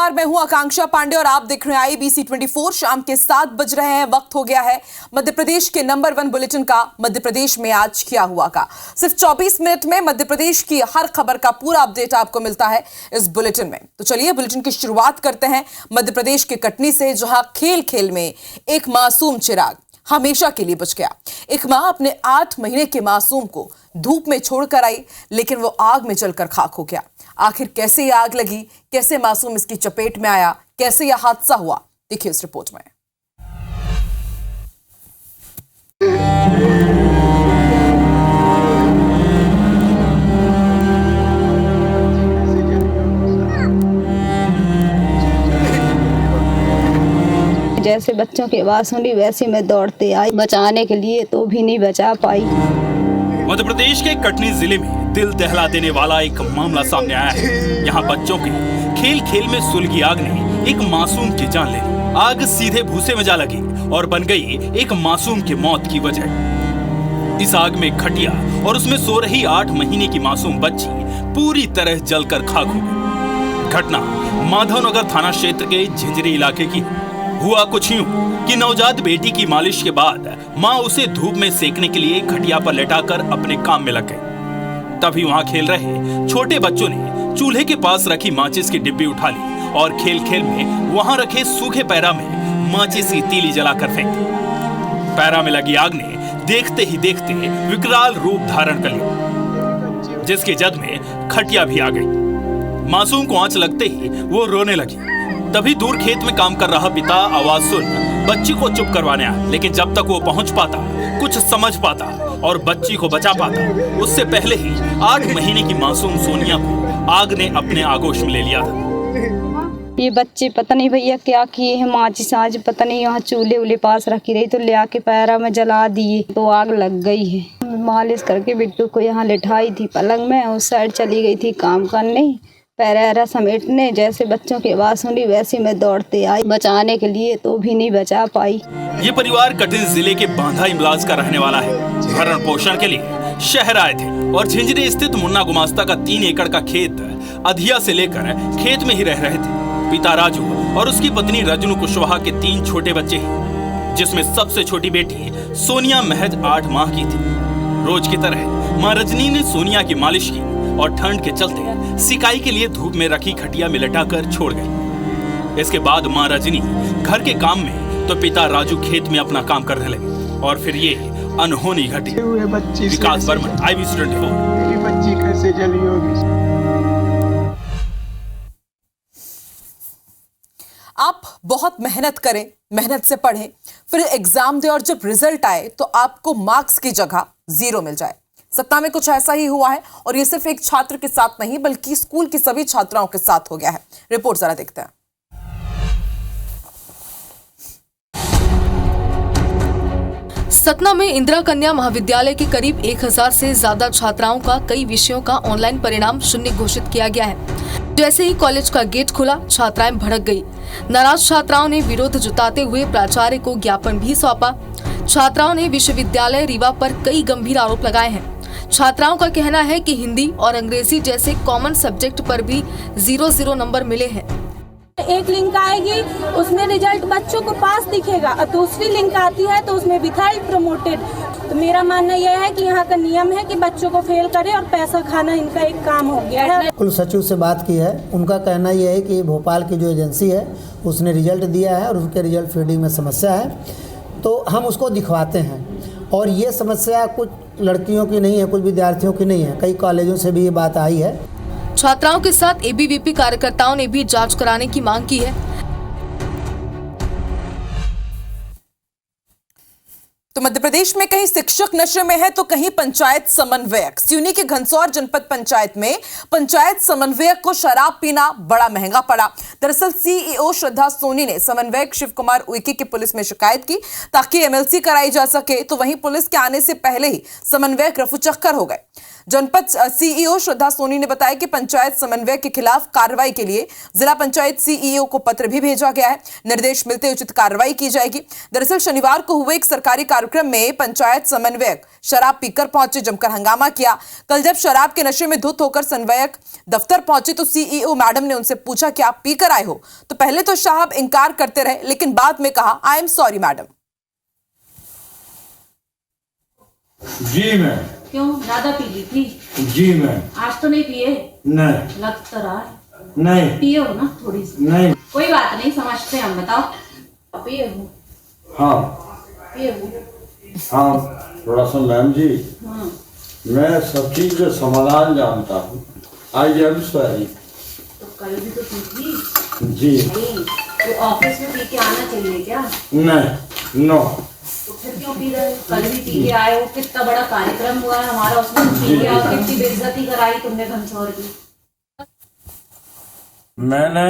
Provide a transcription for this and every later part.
नमस्कार, मैं हूं आकांक्षा पांडे और आप देख रहे हैं IBC 24। शाम के 7 बज रहे हैं, वक्त हो गया है मध्य प्रदेश के नंबर 1 बुलेटिन का। मध्य प्रदेश में आज क्या हुआ का सिर्फ 24 मिनट में मध्य प्रदेश की हर खबर का पूरा अपडेट आपको मिलता है इस बुलेटिन में। तो चलिए बुलेटिन की शुरुआत करते हैं मध्य प्रदेश के कटनी से, जहां खेल खेल में एक मासूम चिराग हमेशा के लिए बुझ गया। एक मां अपने 8 महीने के मासूम को धूप में छोड़कर आई, लेकिन वो आग में जलकर खाक हो गया। आखिर कैसे ये आग लगी, कैसे मासूम इसकी चपेट में आया, कैसे यह हादसा हुआ, देखिए इस रिपोर्ट में। जैसे बच्चों की आवाज सुनी वैसे मैं दौड़ते आई बचाने के लिए, तो भी नहीं बचा पाई। मध्य प्रदेश के कटनी जिले में दिल दहला देने वाला एक मामला सामने आया है। यहाँ बच्चों के खेल खेल में सुलगी आग ने एक मासूम की जान ले ली। आग सीधे भूसे में जा लगी और बन गई एक मासूम की मौत की वजह। इस आग में खटिया और उसमें सो रही 8 महीने की मासूम बच्ची पूरी तरह जलकर खाक हो गई। घटना माधवनगर थाना क्षेत्र के झिंझरी इलाके की। हुआ कुछ यूं कि नवजात बेटी की मालिश के बाद माँ उसे धूप में सेकने के लिए खटिया पर लेटाकर अपने काम में लग गए। तभी वहां खेल रहे छोटे बच्चों ने चूल्हे के पास रखी माचिस की डिब्बी उठा ली और खेल खेल में वहां रखे सूखे पैरा में माचिस की तीली जलाकर फेंक दी। पैरा में लगी आग ने देखते ही देखते विकराल रूप धारण कर लिया, जिसके जद में खटिया भी आ गई। मासूम को आंच लगते ही वो रोने लगी। तभी दूर खेत में काम कर रहा पिता आवाज सुन बच्ची को चुप करवाने आया, लेकिन जब तक वो पहुंच पाता, कुछ समझ पाता और बच्ची को बचा पाता, उससे पहले ही 8 महीने की मासूम सोनिया को आग ने अपने आगोश में ले लिया था। ये बच्चे पता नहीं भैया क्या किए हैं, माचिस आज पता नहीं यहाँ चूल्हे उले पास रखी रही तो ले आके पैरा में जला दिए, तो आग लग गई है। मालिश करके बिट्टू को यहाँ लिटाई थी पलंग में, उस साइड चली गई थी काम करने, पैरा समेटने। जैसे बच्चों की आवाज सुनी वैसे मैं दौड़ते आई बचाने के लिए, तो भी नहीं बचा पाई। ये परिवार कटनी जिले के बांधा इमलाज का रहने वाला है। भरण पोषण के लिए शहर आए थे और झिंझरी स्थित मुन्ना गुमास्ता का 3 एकड़ का खेत अधिया से लेकर खेत में ही रह रहे थे। पिता राजू और उसकी पत्नी रजनू कुशवाहा के 3 छोटे बच्चे हैं, जिसमें सबसे छोटी बेटी सोनिया महज 8 माह की थी। रोज की तरह माँ रजनी ने सोनिया की मालिश की और ठंड के चलते सिकाई के लिए धूप में रखी खटिया में लटाकर छोड़ गई। इसके बाद माँ रजनी घर के काम में तो पिता राजू खेत में अपना काम करने लगे और फिर ये अनहोनी घटी। विकास वर्मन, IBC 24। मेरी बच्ची कैसे जली होगी। आप बहुत मेहनत करें, मेहनत से पढ़ें, फिर एग्जाम दें और जब रिजल्ट आए तो आपको मार्क्स की जगह 0 मिल जाए। सत्ता में कुछ ऐसा ही हुआ है और ये सिर्फ एक छात्र के साथ नहीं बल्कि स्कूल की सभी छात्राओं के साथ हो गया है। रिपोर्ट जरा देखते हैं। सतना में इंदिरा कन्या महाविद्यालय के करीब 1000 से ज्यादा छात्राओं का कई विषयों का ऑनलाइन परिणाम शून्य घोषित किया गया है। जैसे ही कॉलेज का गेट खुला, छात्राएं भड़क गई। नाराज छात्राओं ने विरोध जताते हुए प्राचार्य को ज्ञापन भी सौंपा। छात्राओं ने विश्वविद्यालय रीवा पर कई गंभीर आरोप लगाए हैं। छात्राओं का कहना है कि हिंदी और अंग्रेजी जैसे कॉमन सब्जेक्ट पर भी 0 नंबर मिले हैं। एक लिंक आएगी, उसमें रिजल्ट बच्चों को पास दिखेगा और दूसरी लिंक आती है तो उसमें विथाइल प्रमोटेड। तो मेरा मानना यह है कि यहाँ का नियम है कि बच्चों को फेल करे और पैसा खाना इनका एक काम हो गया है। कुल सचिव से बात की है, उनका कहना यह है कि भोपाल की जो एजेंसी है उसने रिजल्ट दिया है और उसके रिजल्ट फीडिंग में समस्या है, तो हम उसको दिखवाते हैं। और ये समस्या कुछ लड़कियों की नहीं है, कुछ विद्यार्थियों की नहीं है, कई कॉलेजों से भी ये बात आई है। छात्राओं के साथ ABVP कार्यकर्ताओं ने भी जांच कराने की मांग की है। तो मध्य प्रदेश में कहीं शिक्षक नशे में है तो कहीं पंचायत समन्वयक। सिवनी के घनसौर जनपद पंचायत में पंचायत समन्वयक को शराब पीना बड़ा महंगा पड़ा। दरअसल CEO श्रद्धा सोनी ने समन्वयक शिव कुमार उइके की पुलिस में शिकायत की ताकि MLC कराई जा सके, तो वहीं पुलिस के आने से पहले ही समन्वयक रफूचक्कर हो गए। जनपद CEO श्रद्धा सोनी ने बताया कि पंचायत समन्वयक के खिलाफ कार्रवाई के लिए जिला पंचायत CEO को पत्र भी भेजा गया है। निर्देश मिलते उचित कार्रवाई की जाएगी। दरअसल शनिवार को हुए एक सरकारी कार्रवाई कार्यक्रम में पंचायत समन्वयक शराब पीकर पहुंचे, जमकर हंगामा किया। कल जब शराब के नशे में धुत होकर समन्वयक दफ्तर पहुंचे तो सीईओ मैडम ने उनसे पूछा कि आप पीकर आए हो, तो पहले तो साहब इनकार करते रहे, लेकिन बाद में कहा आई एम सॉरी मैडम। जी मैम। क्यों ज्यादा पी ली थी? जी मैम। आज तो नहीं पिए? नहीं। लग तो रहा है। नहीं। पिए हो ना थोड़ी सी? नहीं। कोई बात नहीं, समझते हैं हम। बताओ पिए हो? हाँ। पिए हो? हाँ थोड़ा सा मैम जी। हाँ। मैं सब चीज का समाधान जानता हूँ। आई एम सॉरी। तो कल भी तो पी थी। जी। नहीं तो ऑफिस में पी के आना चाहिए क्या? नहीं। नो। तो फिर क्यों पी रहे हो? कल भी पी के आए हो, कितना बड़ा कार्यक्रम हुआ है हमारा, उसमें पी के आओ, कितनी बेइज्जती कराई तुमने घनसौर की। मैंने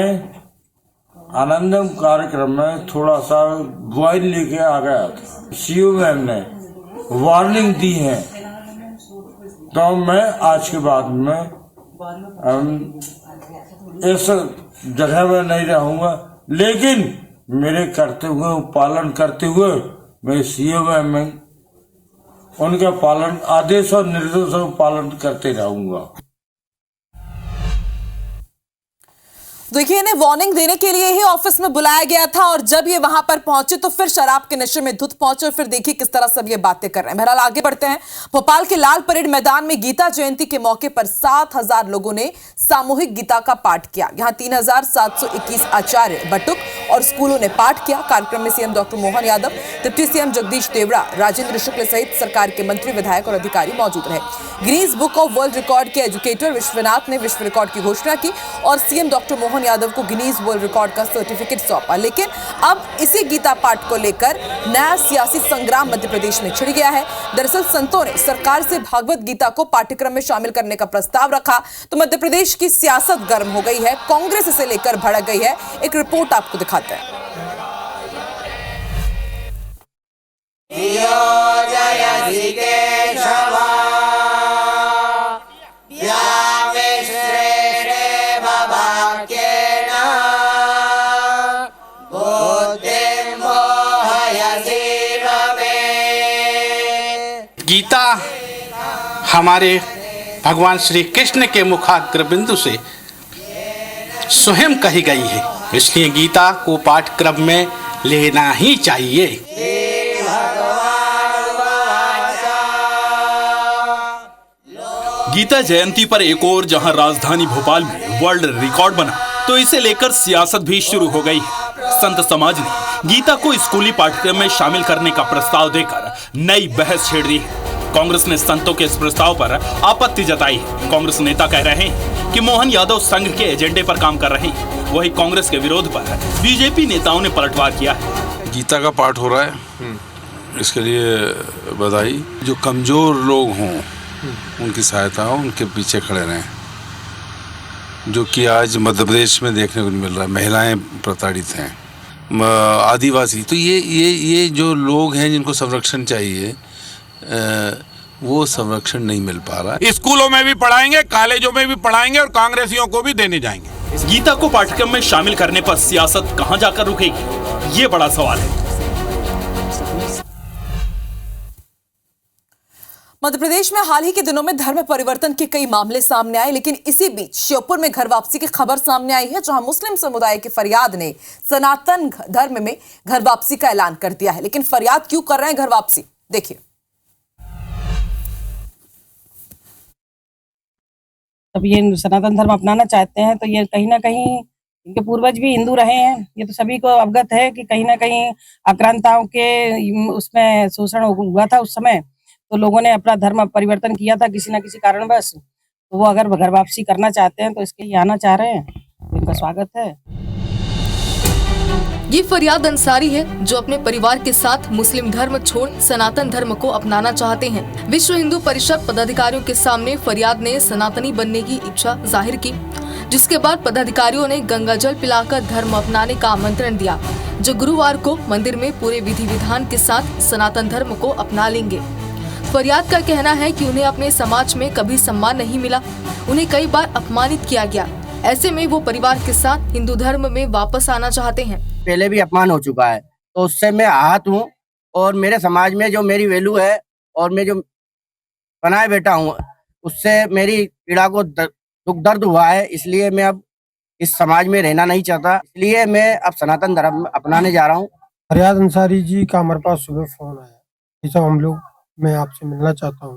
आनंदम कार्यक्रम में थोड़ा सा बुआई लेके आ गया था। सीईओ मैम ने वार्निंग दी है, तो मैं आज के बाद में इस जगह में नहीं रहूंगा, लेकिन मेरे करते हुए पालन करते हुए मैं सीईओ मैम में उनका पालन, आदेश और निर्देशों का पालन करते रहूंगा। देखिए, इन्हें वार्निंग देने के लिए ही ऑफिस में बुलाया गया था और जब ये वहां पर पहुंचे तो फिर शराब के नशे में धुत पहुंचे और फिर देखिए किस तरह सब ये बातें कर रहे हैं। बहरहाल आगे बढ़ते हैं। भोपाल के लाल परेड मैदान में गीता जयंती के मौके पर 7,000 लोगों ने सामूहिक गीता का पाठ किया। यहां 3,721 आचार्य, बटुक और स्कूलों ने पाठ किया। कार्यक्रम में CM doctor Mohan Yadav, deputy CM Jagdish Devda, Rajendra Shukla सहित सरकार के मंत्री, विधायक और अधिकारी मौजूद रहे। Guinness book of world record के एजुकेटर विश्वनाथ ने विश्व रिकॉर्ड की घोषणा की और सीएम डॉक्टर मोहन यादव को गिनीज वर्ल्ड रिकॉर्ड का सर्टिफिकेट सौंपा। लेकिन अब इसी गीता पाठ को लेकर नया सियासी संग्राम मध्य प्रदेश में छिड़ गया है। दरअसल संतों ने सरकार से भागवत गीता को पाठ्यक्रम में शामिल करने का प्रस्ताव रखा तो मध्य प्रदेश की सियासत गर्म हो गई है, कांग्रेस इसे लेकर भड़क गई है। एक रिपोर्ट आपको दिखाते हैं। गीता हमारे भगवान श्री कृष्ण के मुखाग्र बिंदु से स्वयं कही गई है, इसलिए गीता को पाठ्यक्रम में लेना ही चाहिए। गीता जयंती पर एक और जहां राजधानी भोपाल में वर्ल्ड रिकॉर्ड बना तो इसे लेकर सियासत भी शुरू हो गई है। संत समाज ने गीता को स्कूली पाठ्यक्रम में शामिल करने का प्रस्ताव देकर नई बहस छेड़ दी है। कांग्रेस ने संतों के इस प्रस्ताव पर आपत्ति जताई है। कांग्रेस नेता कह रहे हैं कि मोहन यादव संघ के एजेंडे पर काम कर रहे हैं। वहीं कांग्रेस के विरोध पर बीजेपी नेताओं ने पलटवार किया है। गीता का पाठ हो रहा है, इसके लिए बधाई। जो कमजोर लोग हों उनकी सहायता हो, उनके पीछे खड़े रहें, जो कि आज मध्य प्रदेश में देखने को मिल रहा है। महिलाएं प्रताड़ित हैं, आदिवासी, तो ये जो लोग हैं जिनको संरक्षण चाहिए वो संरक्षण नहीं मिल पा रहा। स्कूलों में भी पढ़ाएंगे, कॉलेजों में भी पढ़ाएंगे और कांग्रेसियों को भी देने जाएंगे। गीता को पाठ्यक्रम में शामिल करने पर सियासत कहां जाकर रुकेगी, ये बड़ा सवाल है। मध्य प्रदेश में हाल ही के दिनों में धर्म परिवर्तन के कई मामले सामने आए, लेकिन इसी बीच श्योपुर में घर वापसी की खबर सामने आई है, जहां मुस्लिम समुदाय के फरियाद ने सनातन धर्म में घर वापसी का ऐलान कर दिया है। लेकिन फरियाद क्यों कर रहे हैं घर वापसी, देखिए। अब ये सनातन धर्म अपनाना चाहते हैं तो ये कहीं ना कहीं इनके पूर्वज भी हिंदू रहे हैं, ये तो सभी को अवगत है कि कहीं ना कहीं आक्रांताओं के उसमें शोषण हुआ था उस समय, तो लोगों ने अपना धर्म परिवर्तन किया था किसी न किसी कारणवश। तो वो अगर घर वापसी करना चाहते हैं तो इसके लिए आना चाह रहे हैं, तो इनका स्वागत है। ये फरियाद अंसारी है जो अपने परिवार के साथ मुस्लिम धर्म छोड़ सनातन धर्म को अपनाना चाहते हैं। विश्व हिंदू परिषद पदाधिकारियों के सामने फरियाद ने सनातनी बनने की इच्छा जाहिर की, जिसके बाद पदाधिकारियों ने गंगा जल पिलाकर धर्म अपनाने का आमंत्रण दिया, जो गुरुवार को मंदिर में पूरे विधि विधान के साथ सनातन धर्म को अपना लेंगे। फरियाद का कहना है कि उन्हें अपने समाज में कभी सम्मान नहीं मिला, उन्हें कई बार अपमानित किया गया। ऐसे में वो परिवार के साथ हिंदू धर्म में वापस आना चाहते हैं। पहले भी अपमान हो चुका है, तो उससे मैं आहत हूँ और मेरे समाज में जो मेरी वैल्यू है और मैं जो बनाए बैठा हूँ उससे मेरी पीड़ा को दुख दर्द हुआ है, इसलिए मैं अब इस समाज में रहना नहीं चाहता, इसलिए मैं अब सनातन धर्म अपनाने जा रहा हूँ। फरियाद अंसारी जी का हमारे पास सुबह फोन आया, ऐसा हम लोग मैं आपसे मिलना चाहता हूँ।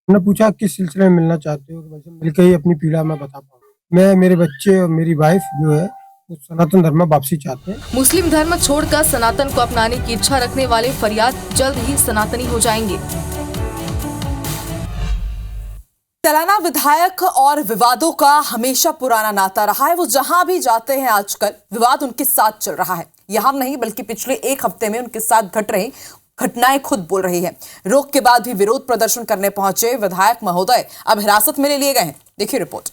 हमने पूछा किस सिलसिले में मिलना चाहते हो, वैसे मिलकर ही अपनी पीड़ा मैं बता पाऊँ। मैं, मेरे बच्चे और मेरी वाइफ जो है वो सनातन धर्म में वापसी चाहते हैं। मुस्लिम धर्म छोड़कर सनातन को अपनाने की इच्छा रखने वाले फरियाद जल्द ही सनातनी हो जाएंगे। सैलाना विधायक और विवादों का हमेशा पुराना नाता रहा है। वो जहां भी जाते हैं आजकल विवाद उनके साथ चल रहा है। यहां नहीं बल्कि पिछले एक हफ्ते में उनके साथ घट रही घटनाएं खुद बोल रही है। रोक के बाद भी विरोध प्रदर्शन करने पहुंचे विधायक महोदय अब हिरासत में ले लिए गए हैं। देखिए रिपोर्ट।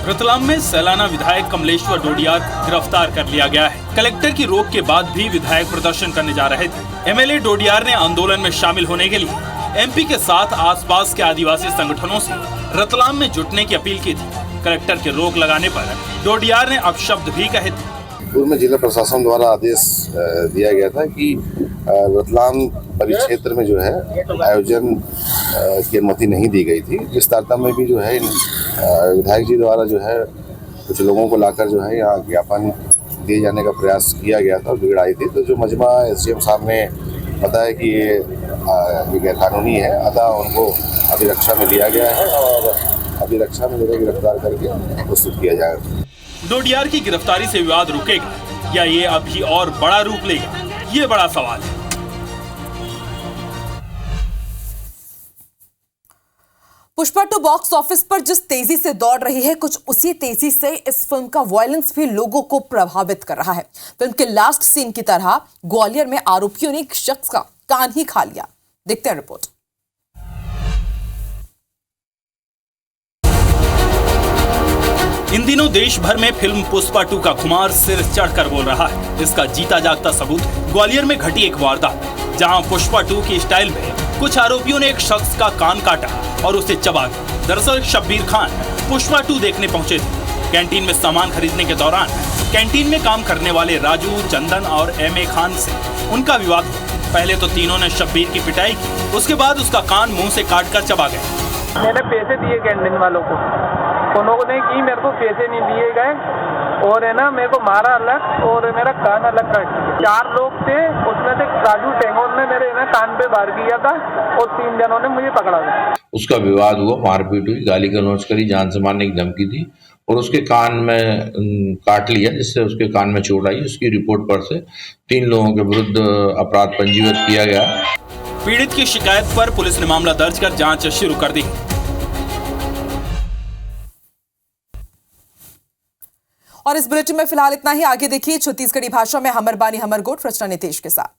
रतलाम में सैलाना विधायक कमलेश्वर डोडियार गिरफ्तार कर लिया गया है। कलेक्टर की रोक के बाद भी विधायक प्रदर्शन करने जा रहे थे। एमएलए डोडियार ने आंदोलन में शामिल होने के लिए एमपी के साथ आसपास के आदिवासी संगठनों से रतलाम में जुटने की अपील की थी। कलेक्टर के रोक लगाने पर डोडियार ने अपशब्द भी कहे थे। पूर्व में जिला प्रशासन द्वारा आदेश दिया गया था कि रतलाम परिक्षेत्र में जो है आयोजन की अनुमति नहीं दी गई थी। इस तारतम्य में भी जो है विधायक जी द्वारा जो है कुछ लोगों को लाकर जो है यहाँ ज्ञापन दिए जाने का प्रयास किया गया था और भीड़ आई थी। तो जो मजमा एसडीएम साहब ने बताया कि ये गैरकानूनी है, अतः उनको अभिरक्षा में लिया गया है और अभिरक्षा में लेकर गिरफ्तार करके प्रस्तुत किया जाएगा। डोडियार की गिरफ्तारी से विवाद रुकेगा या ये अभी और बड़ा रूप लेगा, ये बड़ा सवाल है। पुष्पा 2 बॉक्स ऑफिस पर जिस तेजी से दौड़ रही है, कुछ उसी तेजी से इस फिल्म का वायलेंस भी लोगों को प्रभावित कर रहा है। फिल्म के लास्ट सीन की तरह ग्वालियर में आरोपियों ने एक शख्स का कान ही खा लिया। देखते हैं रिपोर्ट। इन दिनों देश भर में फिल्म पुष्पा 2 का खुमार सिर चढ़कर बोल रहा है। इसका जीता जागता सबूत ग्वालियर में घटी एक वारदात, जहां पुष्पा 2 की स्टाइल में कुछ आरोपियों ने एक शख्स का कान काटा और उसे चबा दिया। दरअसल शब्बीर खान पुष्पा 2 देखने पहुंचे थे। कैंटीन में सामान खरीदने के दौरान कैंटीन में काम करने वाले राजू, चंदन और एमए खान से उनका विवाद हुआ। पहले तो तीनों ने शब्बीर की पिटाई की, उसके बाद उसका कान मुंह से काटकर चबा गए। मैंने पैसे दिए कैंटीन वालों को, उन्होंने की मेरे को पैसे नहीं दिए गए और है ना मेरे को मारा अलग और मेरा कान अलग काट दिया। 4 लोग थे, उसमें से राजू टेंगोर ने मेरे ना कान पे वार किया था और 3 जनों ने मुझे पकड़ा था। उसका विवाद हुआ, मारपीट हुई, गाली गलौज करी, जान से मारने की धमकी दी और उसके कान में काट लिया, जिससे उसके कान में चोट आई। उसकी रिपोर्ट पर से 3 लोगों के विरुद्ध अपराध पंजीबद्ध किया गया। पीड़ित की शिकायत पर पुलिस ने मामला दर्ज कर जांच शुरू कर दी। और इस बुलेटिन में फिलहाल इतना ही। आगे देखिए छत्तीसगढ़ी भाषा में हमर बानी हमर गोट रचना नितेश के साथ।